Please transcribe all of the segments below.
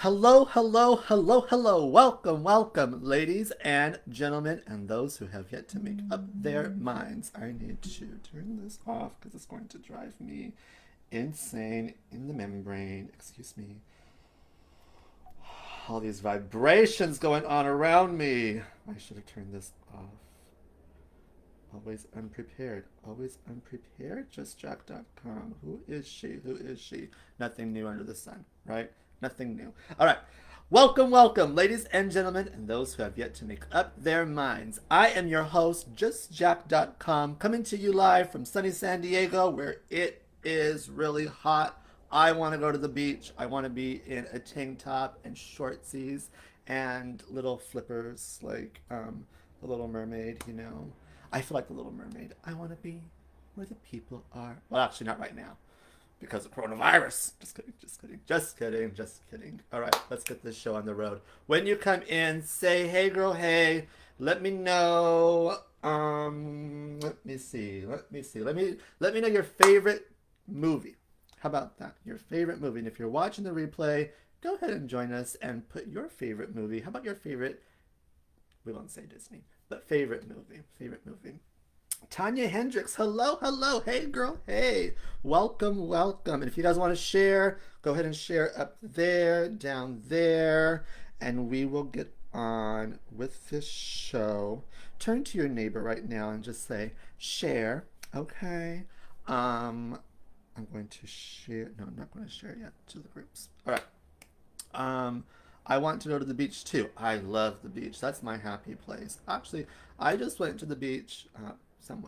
Hello, hello, hello, hello. Welcome, welcome, ladies and gentlemen, and those who have yet to make up their minds. I need to turn this off because it's going to drive me insane in the membrane. Excuse me. All these vibrations going on around me. I should have turned this off. Always unprepared. Always unprepared. JustJack.com. Who is she? Who is she? Nothing new under the sun, right? Nothing new. All right. Welcome, welcome, ladies and gentlemen, and those who have yet to make up their minds. I am your host, JustJack.com, coming to you live from sunny San Diego, where it is really hot. I want to go to the beach. I want to be in a tank top and shortsies and little flippers like the Little Mermaid, you know. I feel like the Little Mermaid. I want to be where the people are. Well, actually, not right now because of coronavirus. Just kidding, just kidding, just kidding, just kidding. All right, let's get this show on the road. When you come in, say, hey, girl, hey. Let me know. Let me see. Let me know your favorite movie. How about that? Your favorite movie. And if you're watching the replay, go ahead and join us and put your favorite movie. How about your favorite? We won't say Disney, but favorite movie. Favorite movie. Tanya Hendricks, hello, hello. Hey, girl, hey. Welcome, welcome. And if you guys want to share, go ahead and share up there, down there, and we will get on with this show. Turn to your neighbor right now and just say, share, okay? I'm going to share, no, I'm not going to share yet to the groups. All right. I want to go to the beach too. I love the beach. That's my happy place. Actually, I just went to the beach.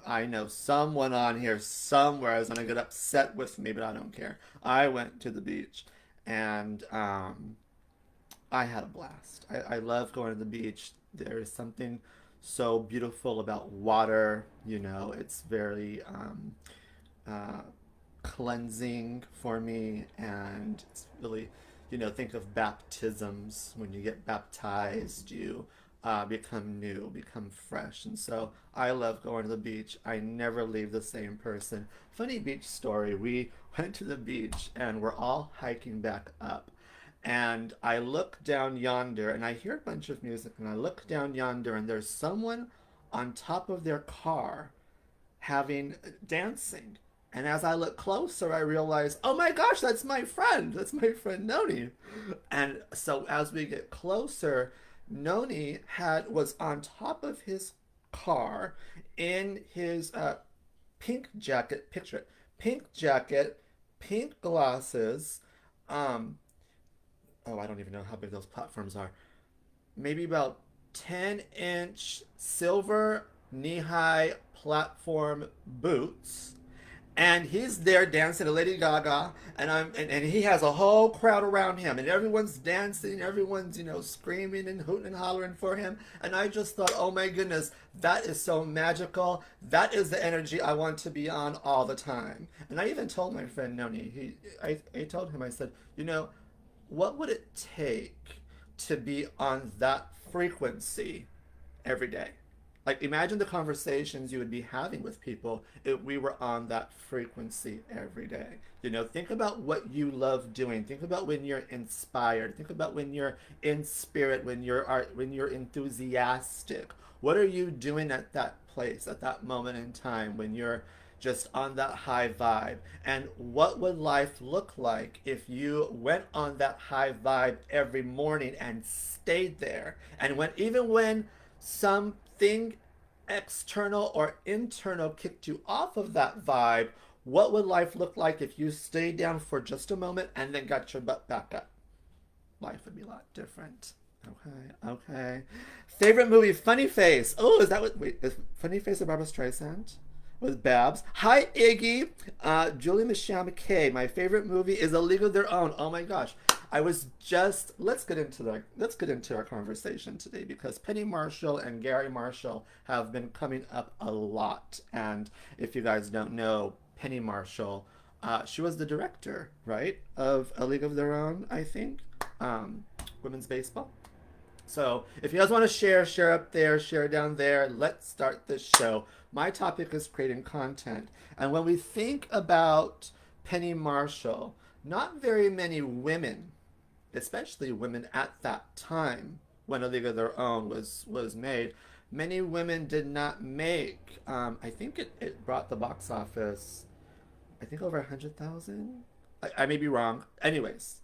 I know someone on here somewhere is going to get upset with me, but I don't care. I went to the beach and I had a blast. I love going to the beach. There is something so beautiful about water. You know, it's very uh, cleansing for me, and it's really, you know, think of baptisms. When you get baptized, you become new, become fresh. And so I love going to the beach. I never leave the same person. Funny beach story. We went to the beach and we're all hiking back up. And I look down yonder and I hear a bunch of music, and I look down yonder and there's someone on top of their car having dancing. And as I look closer, I realize, oh my gosh, that's my friend. That's my friend Noni. And so as we get closer, Noni was on top of his car in his pink jacket. Picture it: pink jacket, pink glasses. Um, oh, I don't even know how big those platforms are. Maybe about 10-inch silver knee-high platform boots, and he's there dancing to Lady Gaga, and he has a whole crowd around him, and everyone's dancing, everyone's, you know, screaming and hooting and hollering for him. And I just thought, oh my goodness, that is so magical. That is the energy I want to be on all the time. And I even told my friend Noni, I told him, I said, you know, what would it take to be on that frequency every day? Like, imagine the conversations you would be having with people if we were on that frequency every day. You know, think about what you love doing. Think about when you're inspired. Think about when you're in spirit, when you're enthusiastic. What are you doing at that place, at that moment in time when you're just on that high vibe? And what would life look like if you went on that high vibe every morning and stayed there? And even when something external or internal kicked you off of that vibe, what would life look like if you stayed down for just a moment and then got your butt back up? Life would be a lot different. Okay, okay. Favorite movie, Funny Face. Oh, is that what? Wait, is Funny Face of Barbara Streisand? With Babs. Hi, Iggy. Julie Michelle McKay. My favorite movie is A League of Their Own. Oh my gosh. I was just let's get into our conversation today, because Penny Marshall and Gary Marshall have been coming up a lot. And if you guys don't know, Penny Marshall, she was the director, right, of A League of Their Own, I think, women's baseball. So if you guys want to share up there, share down there. Let's start this show. My topic is creating content. And when we think about Penny Marshall, not very many women especially women at that time when A League of Their Own was made, many women did not make. I think it brought the box office, I think over 100,000. I may be wrong. Anyways,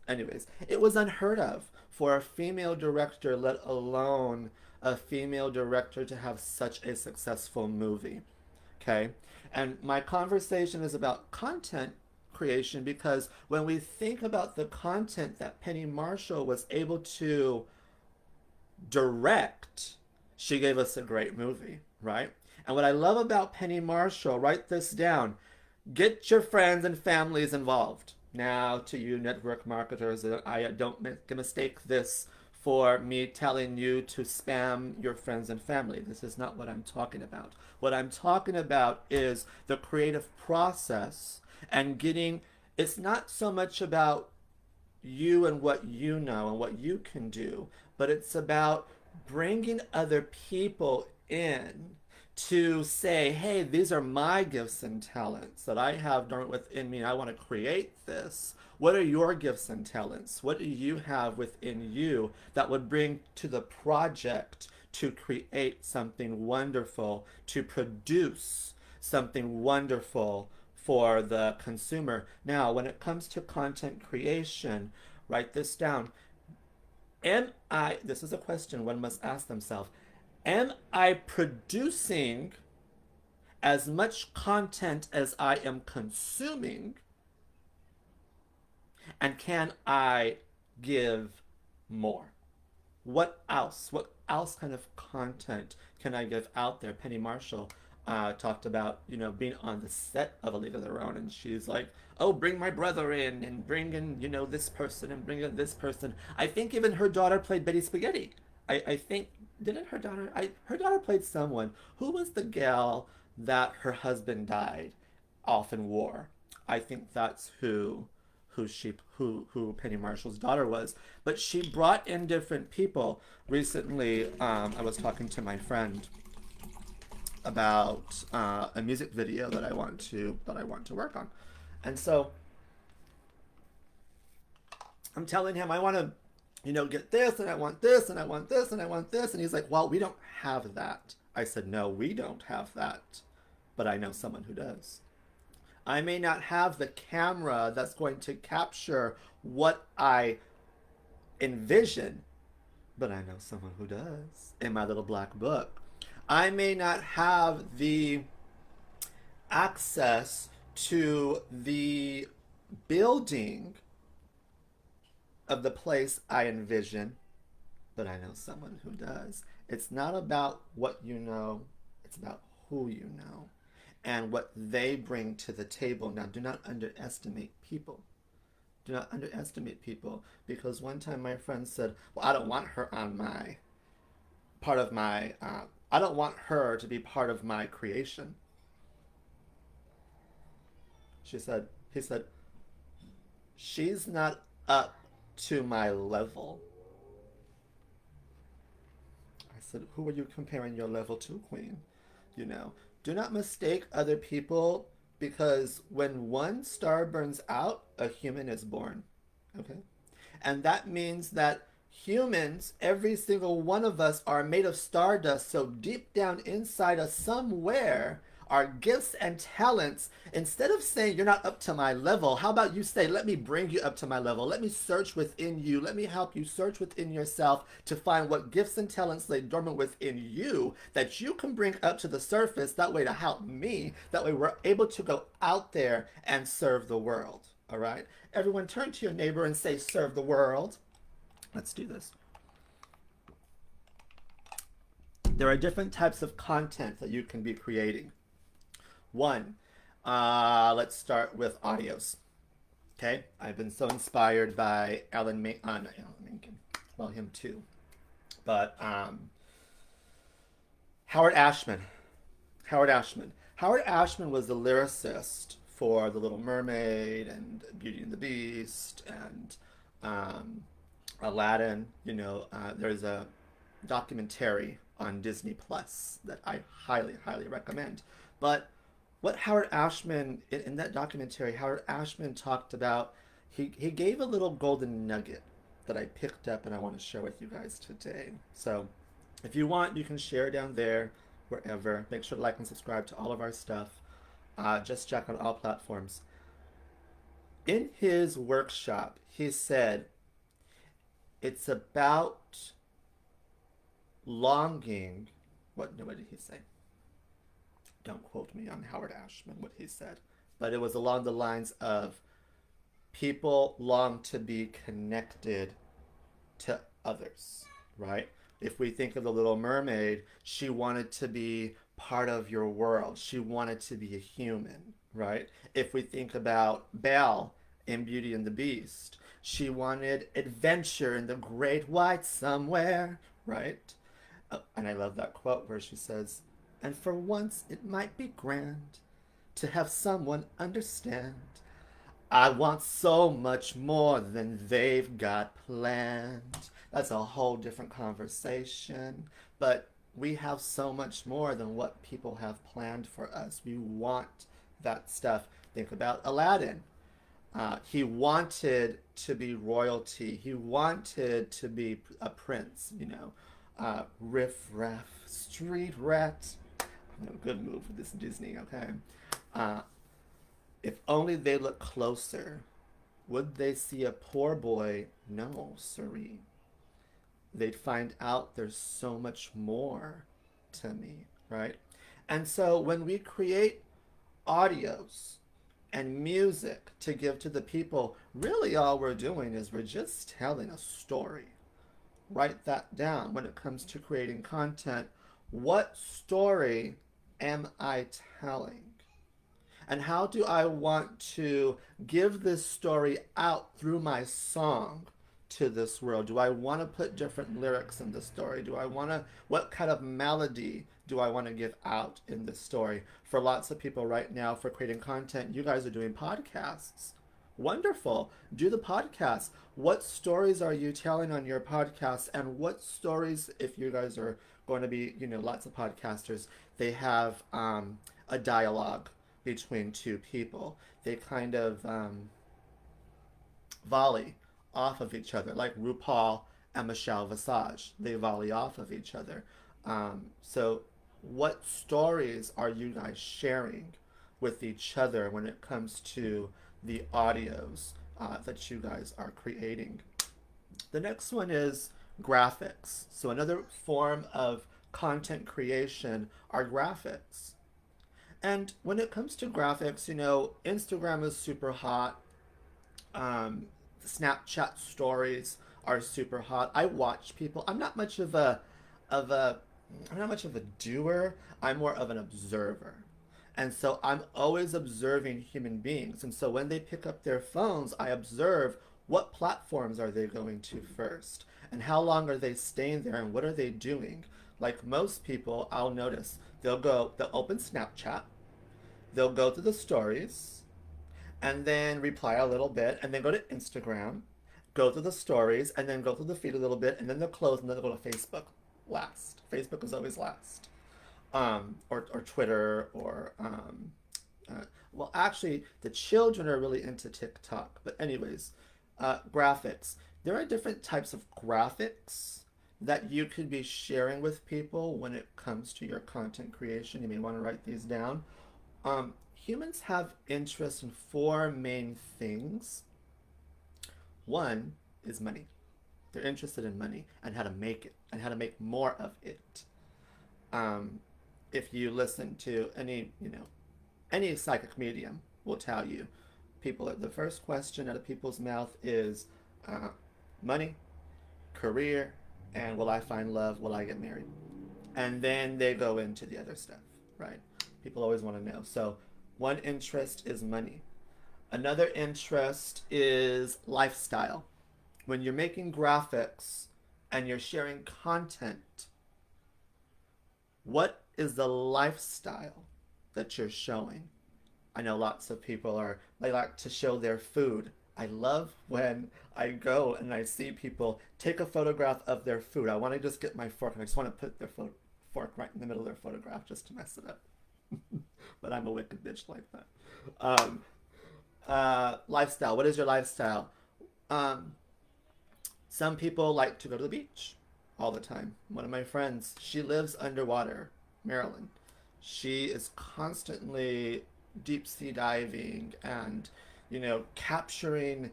it was unheard of for a female director, let alone a female director, to have such a successful movie. Okay, and my conversation is about content creation because when we think about the content that Penny Marshall was able to direct, she gave us a great movie, right? And what I love about Penny Marshall, write this down, get your friends and families involved. Now, to you network marketers, I don't make a mistake this for me telling you to spam your friends and family. This is not what I'm talking about. What I'm talking about is the creative process and getting, it's not so much about you and what you know and what you can do, but it's about bringing other people in to say, hey, these are my gifts and talents that I have dormant within me. I want to create this. What are your gifts and talents? What do you have within you that would bring to the project to create something wonderful, to produce something wonderful for the consumer? Now, when it comes to content creation, write this down. This is a question one must ask themselves, am I producing as much content as I am consuming? And can I give more? What else? What else kind of content can I give out there? Penny Marshall talked about, being on the set of A League of Their Own, and she's like, "Oh, bring my brother in, and bring in, this person, and bring in this person." I think even her daughter played Betty Spaghetti. I think didn't her daughter? Her daughter played someone. Who was the gal that her husband died off in war? I think that's who Penny Marshall's daughter was. But she brought in different people. Recently, I was talking to my friend about a music video that I want to work on, and so I'm telling him I want to, get this, and I want this, and I want this, and I want this, and he's like, "Well, we don't have that." I said, "No, we don't have that, but I know someone who does." I may not have the camera that's going to capture what I envision, but I know someone who does in my little black book. I may not have the access to the building of the place I envision, but I know someone who does. It's not about what you know, it's about who you know and what they bring to the table. Now, do not underestimate people. Do not underestimate people, because one time my friend said, "Well, I don't want her on my part of my. I don't want her to be part of my creation." He said, "She's not up to my level." I said, "Who are you comparing your level to, Queen? You know, do not mistake other people, because when one star burns out, a human is born." Okay? And that means that humans, every single one of us, are made of stardust. So deep down inside us, somewhere, our gifts and talents, instead of saying you're not up to my level, how about you say, let me bring you up to my level. Let me search within you. Let me help you search within yourself to find what gifts and talents lay dormant within you that you can bring up to the surface, that way to help me. That way we're able to go out there and serve the world. All right? Everyone turn to your neighbor and say, serve the world. Let's do this. There are different types of content that you can be creating. One, let's start with audios. Okay, I've been so inspired by Alan Menken. Well, him too, but Howard Ashman. Howard Ashman was the lyricist for The Little Mermaid and Beauty and the Beast and Aladdin. There's a documentary on Disney Plus that I highly, highly recommend. But what Howard Ashman, in that documentary, Howard Ashman talked about, he gave a little golden nugget. that I picked up and I want to share with you guys today. So if you want, you can share down there, wherever. Make sure to like and subscribe to all of our stuff. Just check on all platforms. In his workshop, he said it's about longing. What did he say? Don't quote me on Howard Ashman, what he said. But it was along the lines of people long to be connected to others, right? If we think of the Little Mermaid, she wanted to be part of your world. She wanted to be a human, right? If we think about Belle in Beauty and the Beast, she wanted adventure in the great white somewhere, right? Oh, and I love that quote where she says, and for once it might be grand to have someone understand. I want so much more than they've got planned. That's a whole different conversation. But we have so much more than what people have planned for us. We want that stuff. Think about Aladdin. He wanted to be royalty. He wanted to be a prince, you know. Riff raff, street rat. Good move with this Disney, okay? Uh, if only they look closer, would they see a poor boy? No, siree. They'd find out there's so much more to me, right? And so when we create audios and music to give to the people, really all we're doing is we're just telling a story. Write that down when it comes to creating content. What story am I telling? And how do I want to give this story out through my song to this world? Do I want to put different lyrics in the story? What kind of melody do I want to give out in this story? For lots of people right now, for creating content, you guys are doing podcasts. Wonderful. Do the podcast. What stories are you telling on your podcast? And what stories, if you guys are going to be, lots of podcasters, they have a dialogue between two people. They kind of volley off of each other, like RuPaul and Michelle Visage. They volley off of each other. So what stories are you guys sharing with each other when it comes to the audios that you guys are creating? The next one is graphics. So another form of content creation are graphics. And when it comes to graphics, Instagram is super hot. Snapchat stories are super hot. I watch people. Of a I'm not much of a doer. I'm more of an observer. And so I'm always observing human beings. And so when they pick up their phones, I observe what platforms are they going to first? And how long are they staying there and what are they doing? Like most people, I'll notice they'll open Snapchat, they'll go to the stories, and then reply a little bit, and then go to Instagram, go to the stories, and then go through the feed a little bit, and then they'll close, and then they'll go to Facebook last. Facebook is always last. Or Twitter, or well, actually, the children are really into TikTok. But anyways, graphics. There are different types of graphics that you could be sharing with people when it comes to your content creation. You may want to write these down. Humans have interest in four main things. One is money. They're interested in money and how to make it and how to make more of it. If you listen to any psychic medium will tell you, the first question out of people's mouth is money, career, and will I find love? Will I get married? And then they go into the other stuff, right? People always want to know. So one interest is money. Another interest is lifestyle. When you're making graphics and you're sharing content, what is the lifestyle that you're showing? I know lots of people they like to show their food. I love when I go and I see people take a photograph of their food. I want to just get my fork and I just want to put their fork right in the middle of their photograph just to mess it up. But I'm a wicked bitch like that. Lifestyle. What is your lifestyle? Some people like to go to the beach all the time. One of my friends, she lives underwater, Maryland. She is constantly deep sea diving and, capturing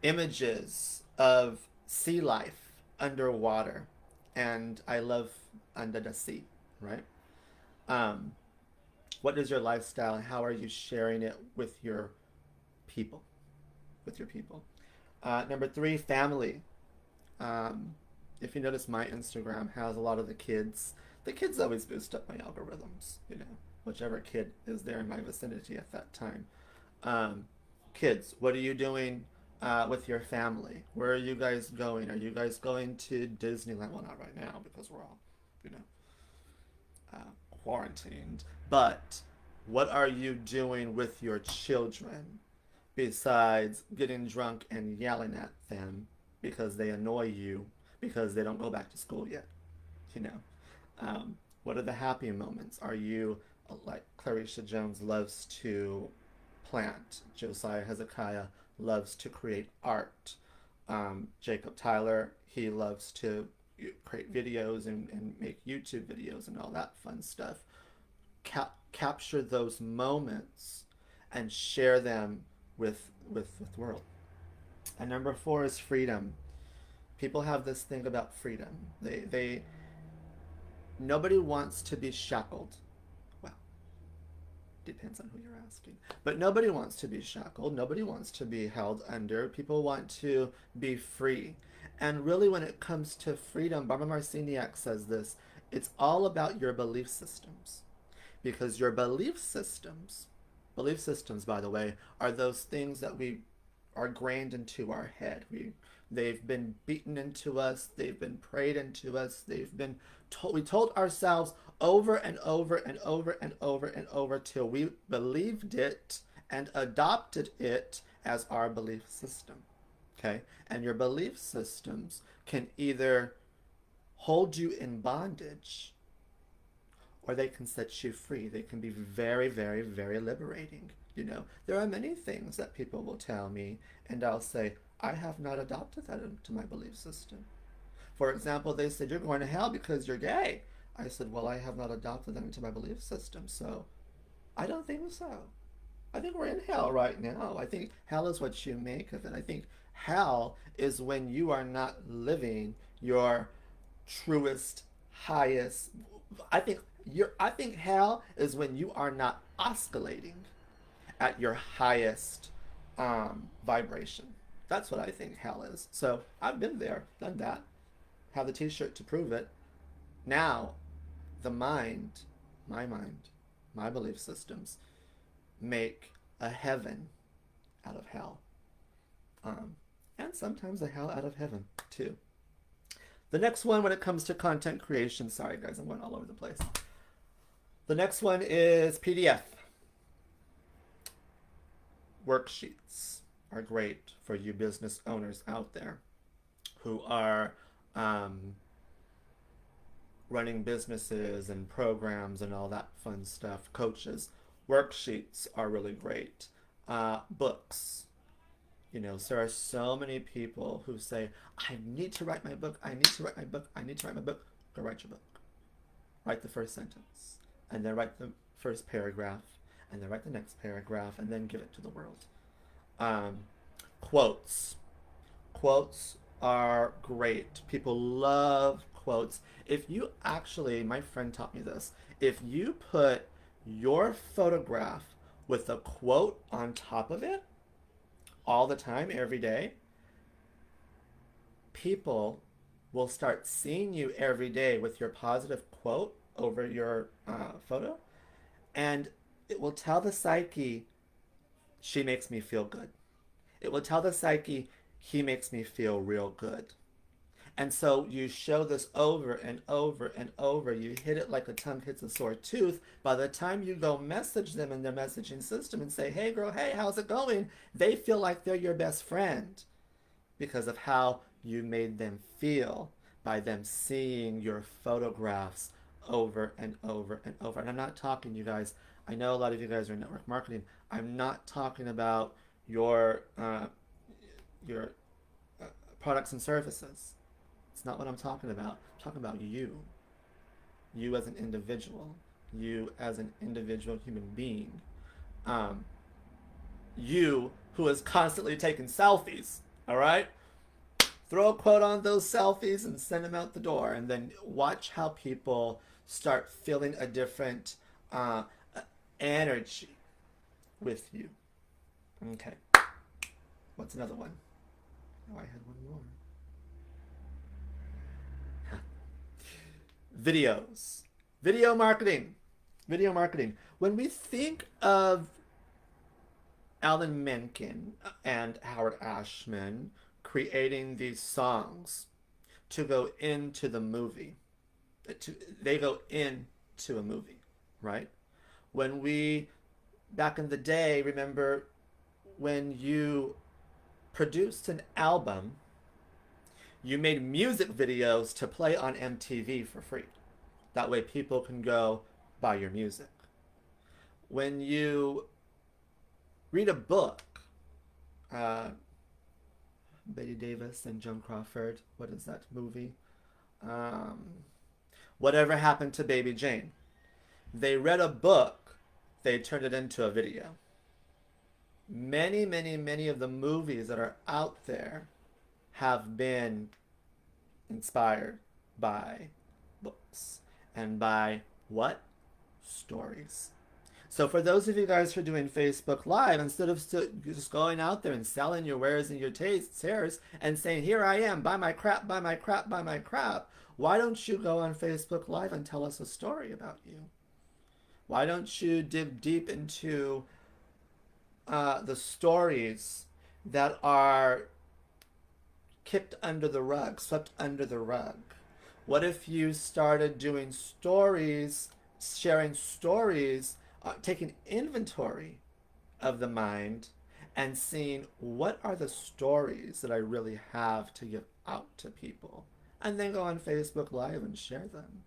images of sea life underwater. And I love under the sea, right? Um, what is your lifestyle and how are you sharing it with your people? With your people. Number three, family. Um, if you notice, my Instagram has a lot of the kids. The kids always boost up my algorithms, whichever kid is there in my vicinity at that time. Um, Kids, what are you doing with your family? Where are you guys going? Are you guys going to Disneyland? Well, not right now because we're all, you know, quarantined. But what are you doing with your children besides getting drunk and yelling at them because they annoy you because they don't go back to school yet? You know, what are the happy moments? Are you like Clarisha Jones loves to plant? Josiah Hezekiah loves to create art. Jacob Tyler, he loves to create videos and make YouTube videos and all that fun stuff. Capture those moments and share them with the world. And number four is freedom. People have this thing about freedom. They nobody wants to be shackled. Well, depends on who you're asking. But nobody wants to be shackled. Nobody wants to be held under. People want to be free. And really, when it comes to freedom, Barbara Marciniak says this, it's all about your belief systems. Because your belief systems, by the way, are those things that we are grained into our head. They've been beaten into us. They've been prayed into us. We told ourselves over and over and over and over and over till we believed it and adopted it as our belief system. Okay? And your belief systems can either hold you in bondage or they can set you free. They can be very, very, very liberating. There are many things that people will tell me, and I'll say, I have not adopted that into my belief system. For example, they said, you're going to hell because you're gay. I said, well, I have not adopted that into my belief system, so I don't think so. I think we're in hell right now. I think hell is what you make of it. I think hell is when you are not living your truest, highest. I think hell is when you are not oscillating at your highest vibration. That's what I think hell is. So I've been there, done that, have the T-shirt to prove it. Now, the mind, my belief systems, make a heaven out of hell, and sometimes a hell out of heaven too. The next one, when it comes to content creation, sorry guys, I'm going all over the place. The next one is PDF. Worksheets are great for you business owners out there who are running businesses and programs and all that fun stuff. Coaches, worksheets are really great. Books. There are so many people who say, I need to write my book, I need to write my book, I need to write my book. Go write your book. Write the first sentence, and then write the first paragraph, and then write the next paragraph, and then give it to the world. Quotes. Quotes are great. People love quotes. If you actually, my friend taught me this, if you put your photograph with a quote on top of it all the time, every day, people will start seeing you every day with your positive quote over your photo, and it will tell the psyche, she makes me feel good. It will tell the psyche, he makes me feel real good. And so you show this over and over and over. You hit it like a tongue hits a sore tooth. By the time you go message them in their messaging system and say, hey girl, hey, how's it going? They feel like they're your best friend because of how you made them feel by them seeing your photographs over and over and over. And I'm not talking, you guys, I know a lot of you guys are in network marketing. I'm not talking about your products and services. It's not what I'm talking about. I'm talking about you. You as an individual. You as an individual human being. Um, you who is constantly taking selfies. All right? Throw a quote on those selfies and send them out the door. And then watch how people start feeling a different energy with you. Okay. What's another one? Oh, I had one more. Videos. Video marketing. Video marketing. When we think of Alan Menken and Howard Ashman creating these songs to go into the movie, they go into a movie, right? When we, back in the day, remember when you produced an album, you made music videos to play on MTV for free. That way people can go buy your music. When you read a book, Betty Davis and Joan Crawford, what is that movie? Whatever Happened to Baby Jane. They read a book, they turned it into a video. Many, many, many of the movies that are out there have been inspired by books and by what? Stories. So for those of you guys who are doing Facebook Live, instead of just going out there and selling your wares and your tears and saying, here I am, buy my crap, buy my crap, buy my crap, why don't you go on Facebook Live and tell us a story about you? Why don't you dig deep into the stories that are kicked under the rug, swept under the rug? What if you started doing stories, sharing stories, taking inventory of the mind and seeing what are the stories that I really have to give out to people, and then go on Facebook Live and share them.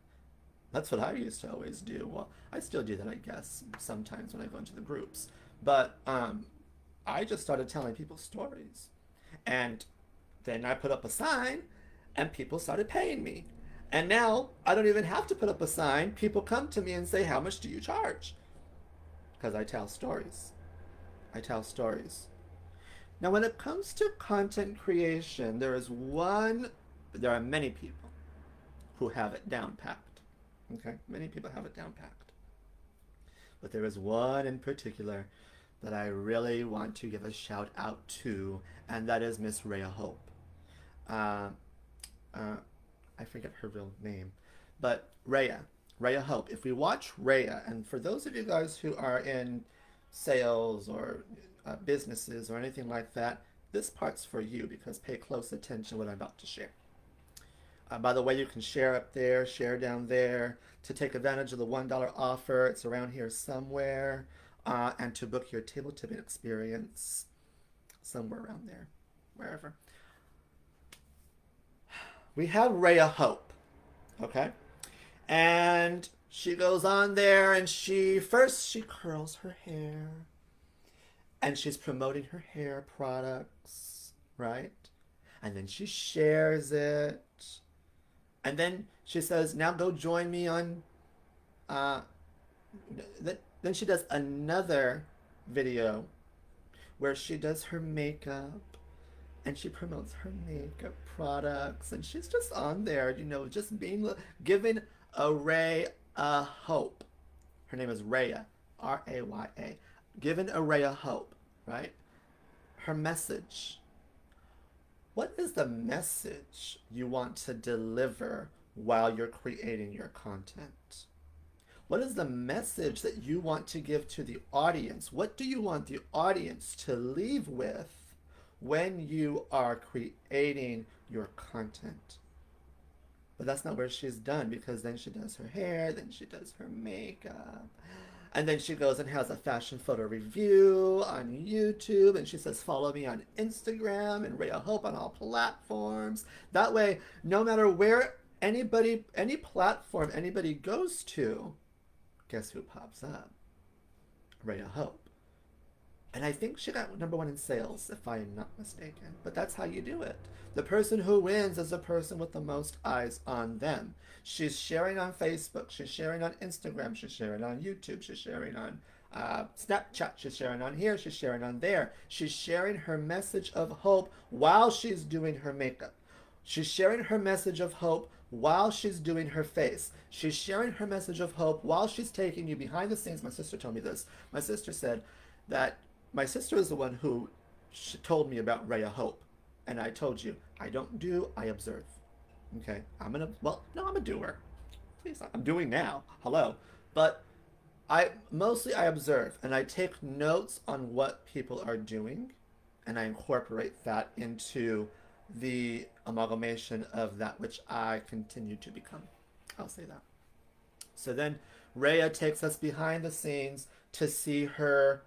That's what I used to always do. Well, I still do that, I guess, sometimes when I go into the groups. But I just started telling people stories. And then I put up a sign, and people started paying me. And now I don't even have to put up a sign. People come to me and say, how much do you charge? Because I tell stories. I tell stories. Now, when it comes to content creation, there are many people who have it down packed. Okay? Many people have it down packed. But there is one in particular that I really want to give a shout out to, and that is Miss Rhea Hope. I forget her real name, but Rhea Hope. If we watch Rhea, and for those of you guys who are in sales or businesses or anything like that, this part's for you, because pay close attention to what I'm about to share. By the way, you can share up there, share down there, to take advantage of the $1 offer. It's around here somewhere, and to book your table tipping experience somewhere around there, wherever. We have Rhea Hope, okay? And she goes on there and she curls her hair. And she's promoting her hair products, right? And then she shares it. And then she says, now go join me on... then she does another video where she does her makeup. And she promotes her makeup products. And she's just on there, just giving a ray a hope. Her name is Rhea, R-A-Y-A. Giving a ray a hope, right? Her message. What is the message you want to deliver while you're creating your content? What is the message that you want to give to the audience? What do you want the audience to leave with when you are creating your content? But that's not where she's done, because then she does her hair, then she does her makeup, and then she goes and has a fashion photo review on YouTube, and she says, follow me on Instagram and Rhea Hope on all platforms. That way, no matter where any platform anybody goes to, guess who pops up? Rhea Hope. And I think she got number one in sales, if I am not mistaken. But that's how you do it. The person who wins is the person with the most eyes on them. She's sharing on Facebook, she's sharing on Instagram, she's sharing on YouTube, she's sharing on Snapchat, she's sharing on here, she's sharing on there. She's sharing her message of hope while she's doing her makeup. She's sharing her message of hope while she's doing her face. She's sharing her message of hope while she's taking you behind the scenes. My sister told me this. My sister said that my sister is the one who told me about Rhea Hope. And I told you, I don't do, I observe. Okay? I'm a doer. Please, I'm doing now. Hello. But I observe and I take notes on what people are doing and I incorporate that into the amalgamation of that which I continue to become. I'll say that. So then Rhea takes us behind the scenes to see her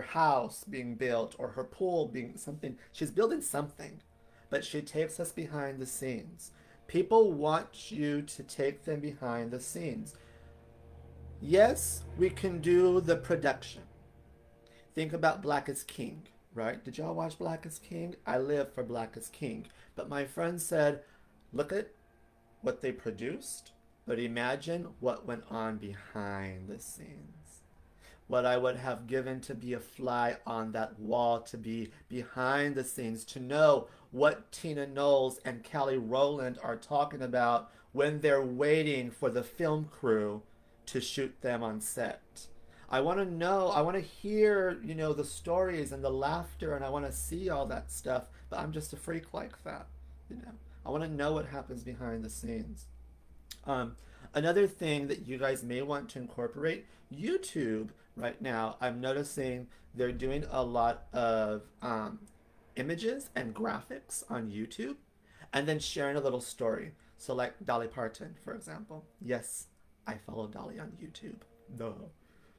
house being built or her pool being something. She's building something, but she takes us behind the scenes. People want you to take them behind the scenes. Yes, we can do the production. Think about Black is King, right? Did y'all watch Black is King? I live for Black is King. But my friend said, look at what they produced, but imagine what went on behind the scenes. What I would have given to be a fly on that wall, to be behind the scenes, to know what Tina Knowles and Kelly Rowland are talking about when they're waiting for the film crew to shoot them on set. I want to know, I want to hear, the stories and the laughter, and I want to see all that stuff, but I'm just a freak like that. I want to know what happens behind the scenes. Um, Another thing that you guys may want to incorporate, YouTube right now, I'm noticing they're doing a lot of images and graphics on YouTube and then sharing a little story. So like Dolly Parton, for example. Yes, I follow Dolly on YouTube. No.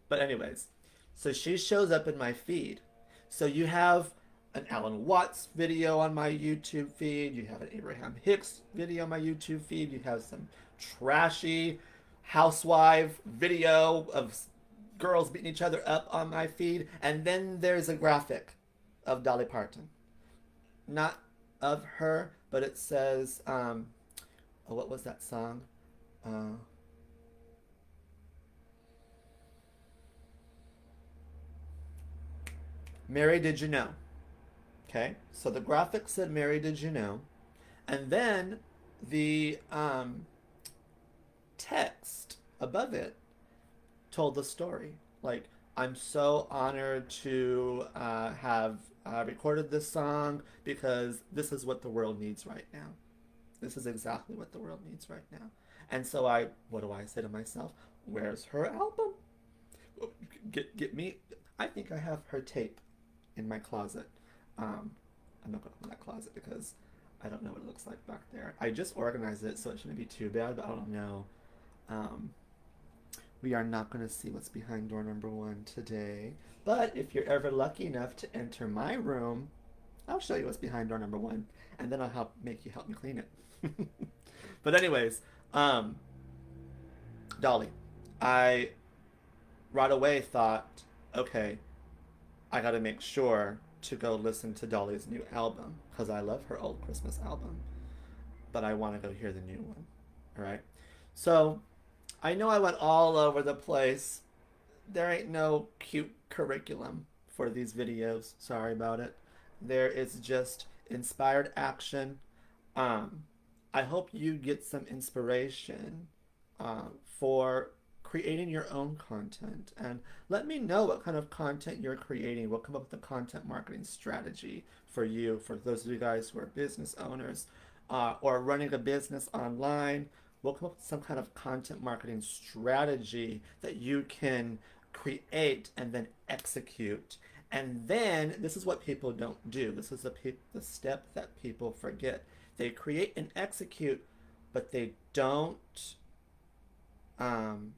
But anyways, so she shows up in my feed. So you have an Alan Watts video on my YouTube feed. You have an Abraham Hicks video on my YouTube feed. You have some trashy housewife video of girls beating each other up on my feed. And then there's a graphic of Dolly Parton. Not of her, but it says, what was that song? Uh, Mary, did you know? Okay, so the graphic said, Mary, did you know? And then the text above it told the story. Like, I'm so honored to have recorded this song because this is what the world needs right now. This is exactly what the world needs right now. And so what do I say to myself? Where's her album? Get me. I think I have her tape in my closet. I'm not going to open that closet because I don't know what it looks like back there. I just organized it, so it shouldn't be too bad, but I don't know. Um, we are not going to see what's behind door number one today. But if you're ever lucky enough to enter my room, I'll show you what's behind door number one, and then I'll make you help me clean it. But anyways, Dolly, I right away thought, okay, I got to make sure to go listen to Dolly's new album because I love her old Christmas album, but I want to go hear the new one. All right. So I know I went all over the place. There ain't no cute curriculum for these videos. Sorry about it. There is just inspired action. Um, I hope you get some inspiration for creating your own content and let me know what kind of content you're creating. We'll come up with a content marketing strategy for you, for those of you guys who are business owners or running a business online. We'll come up with some kind of content marketing strategy that you can create and then execute. And then this is what people don't do. This is the step that people forget. They create and execute, but um,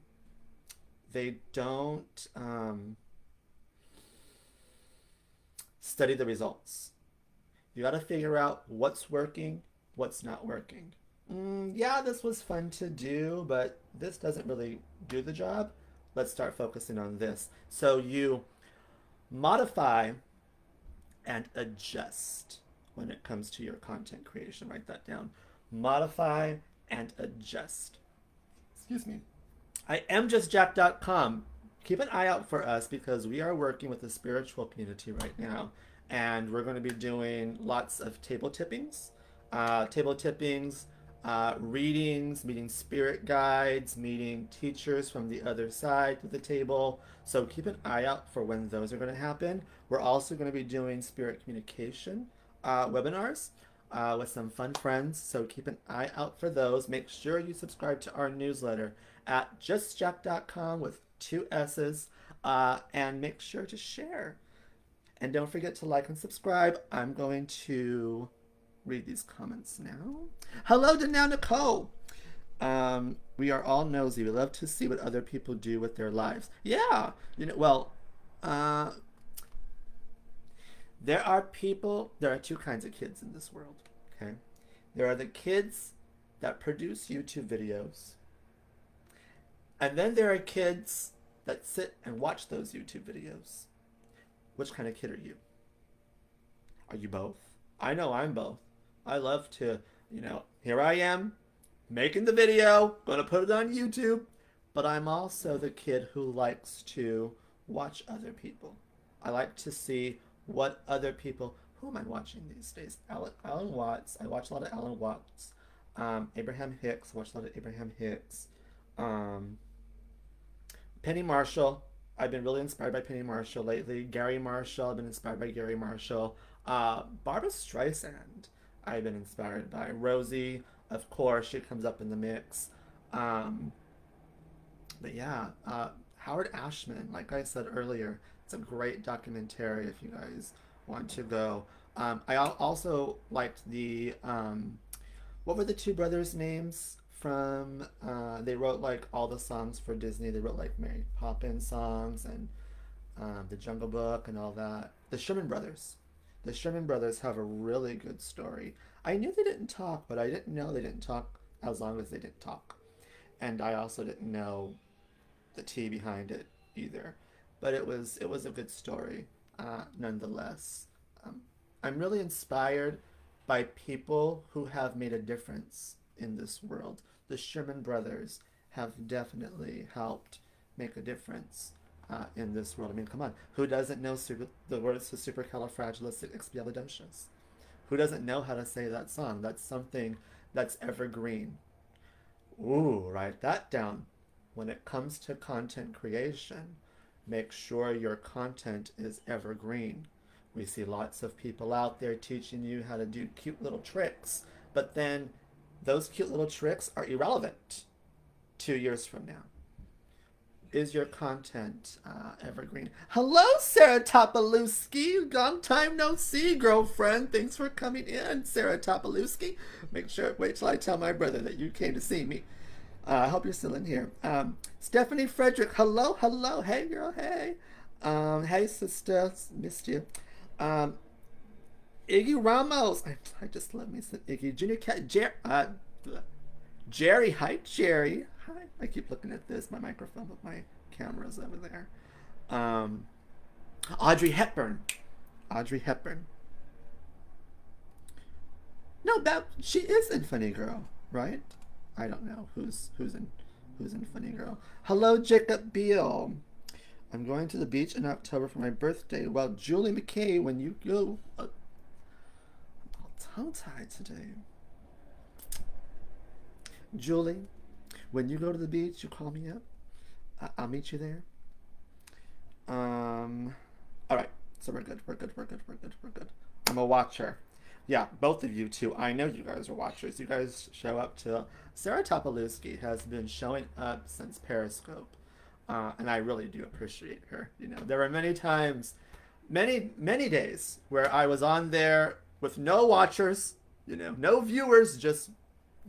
they don't study the results. You got to figure out what's working, what's not working. Yeah, this was fun to do, but this doesn't really do the job. Let's start focusing on this. So you modify and adjust when it comes to your content creation. Write that down. Modify and adjust. Excuse me. I am justjack.com. Keep an eye out for us because we are working with the spiritual community right now. And we're going to be doing lots of readings, meeting spirit guides, meeting teachers from the other side of the table. So keep an eye out for when those are going to happen. We're also going to be doing spirit communication webinars with some fun friends. So keep an eye out for those. Make sure you subscribe to our newsletter at justjack.com with 2 S's, and make sure to share. And don't forget to like and subscribe. I'm going to read these comments now. Hello to now Nicole. We are all nosy. We love to see what other people do with their lives. Yeah, there are two kinds of kids in this world, okay? There are the kids that produce YouTube videos, and then there are kids that sit and watch those YouTube videos. Which kind of kid are you? Are you both? I know I'm both. I love to, here I am, making the video, gonna put it on YouTube, but I'm also the kid who likes to watch other people. I like to see what other people, who am I watching these days? Alan Watts. I watch a lot of Alan Watts. Abraham Hicks. I watch a lot of Abraham Hicks. Penny Marshall. I've been really inspired by Penny Marshall lately. Gary Marshall. I've been inspired by Gary Marshall. Barbra Streisand. I've been inspired by Rosie. Of course, she comes up in the mix. But yeah, Howard Ashman, like I said earlier, it's a great documentary if you guys want to go. I also liked what were the two brothers' names from, they wrote like all the songs for Disney. They wrote like Mary Poppins songs and The Jungle Book and all that. The Sherman Brothers. The Sherman Brothers have a really good story. I knew they didn't talk, but I didn't know they didn't talk as long as they didn't talk. And I also didn't know the tea behind it either. But it was a good story, nonetheless. I'm really inspired by people who have made a difference in this world. The Sherman Brothers have definitely helped make a difference in this world. I mean, come on. Who doesn't know the words to Supercalifragilisticexpialidocious? Who doesn't know how to say that song? That's something that's evergreen. Ooh, write that down. When it comes to content creation, make sure your content is evergreen. We see lots of people out there teaching you how to do cute little tricks, but then those cute little tricks are irrelevant 2 years from now. Is your content evergreen? Hello, Sarah Topolewski. Long time no see, girlfriend. Thanks for coming in, Sarah Topolewski. Wait till I tell my brother that you came to see me. I hope you're still in here. Stephanie Frederick. Hello. Hey, girl. Hey. Hey, sister. Missed you. Iggy Ramos. I just love me some Iggy. Junior Cat. Jerry. Hi, Jerry. Hi. I keep looking at this. My microphone, but my camera's over there. Audrey Hepburn. No, she is in Funny Girl, right? I don't know who's in Funny Girl. Hello, Jacob Beal. I'm going to the beach in October for my birthday. Well, Julie McKay, when you go, I'm all tongue-tied today. Julie, when you go to the beach, you call me up. I'll meet you there. All right. So we're good. I'm a watcher. Yeah, both of you too. I know you guys are watchers. You guys show up to. Sarah Topolewski has been showing up since Periscope, and I really do appreciate her. There were many times, many days where I was on there with no watchers, no viewers, just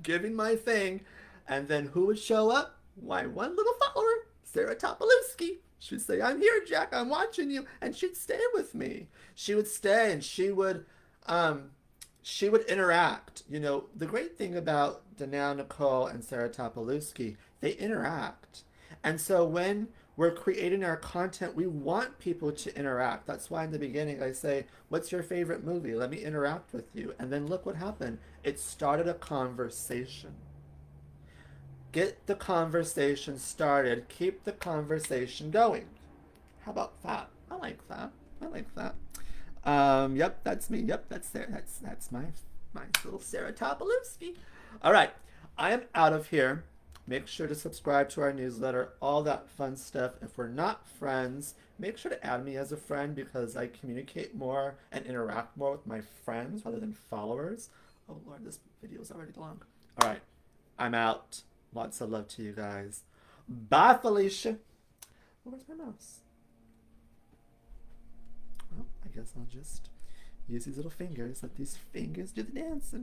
giving my thing, and then who would show up? Why, one little follower, Sarah Topolewski. She'd say, "I'm here, Jack. I'm watching you," and she'd stay with me. She would stay, and she would interact. The great thing about Danelle Nicole and Sarah Topolewski, they interact. And so when We're creating our content. We want people to interact. That's why in the beginning I say, what's your favorite movie? Let me interact with you. And then look what happened. It started a conversation. Get the conversation started. Keep the conversation going. How about that? I like that. I like that. Yep, that's me. Yep, that's there. That's my little Sarah Topolowski. All right, I am out of here. Make sure to subscribe to our newsletter, all that fun stuff. If we're not friends, make sure to add me as a friend because I communicate more and interact more with my friends rather than followers. Oh Lord, this video is already long. All right, I'm out. Lots of love to you guys. Bye, Felicia. Where's my mouse? Well, I guess I'll just use these little fingers. Let these fingers do the dancing.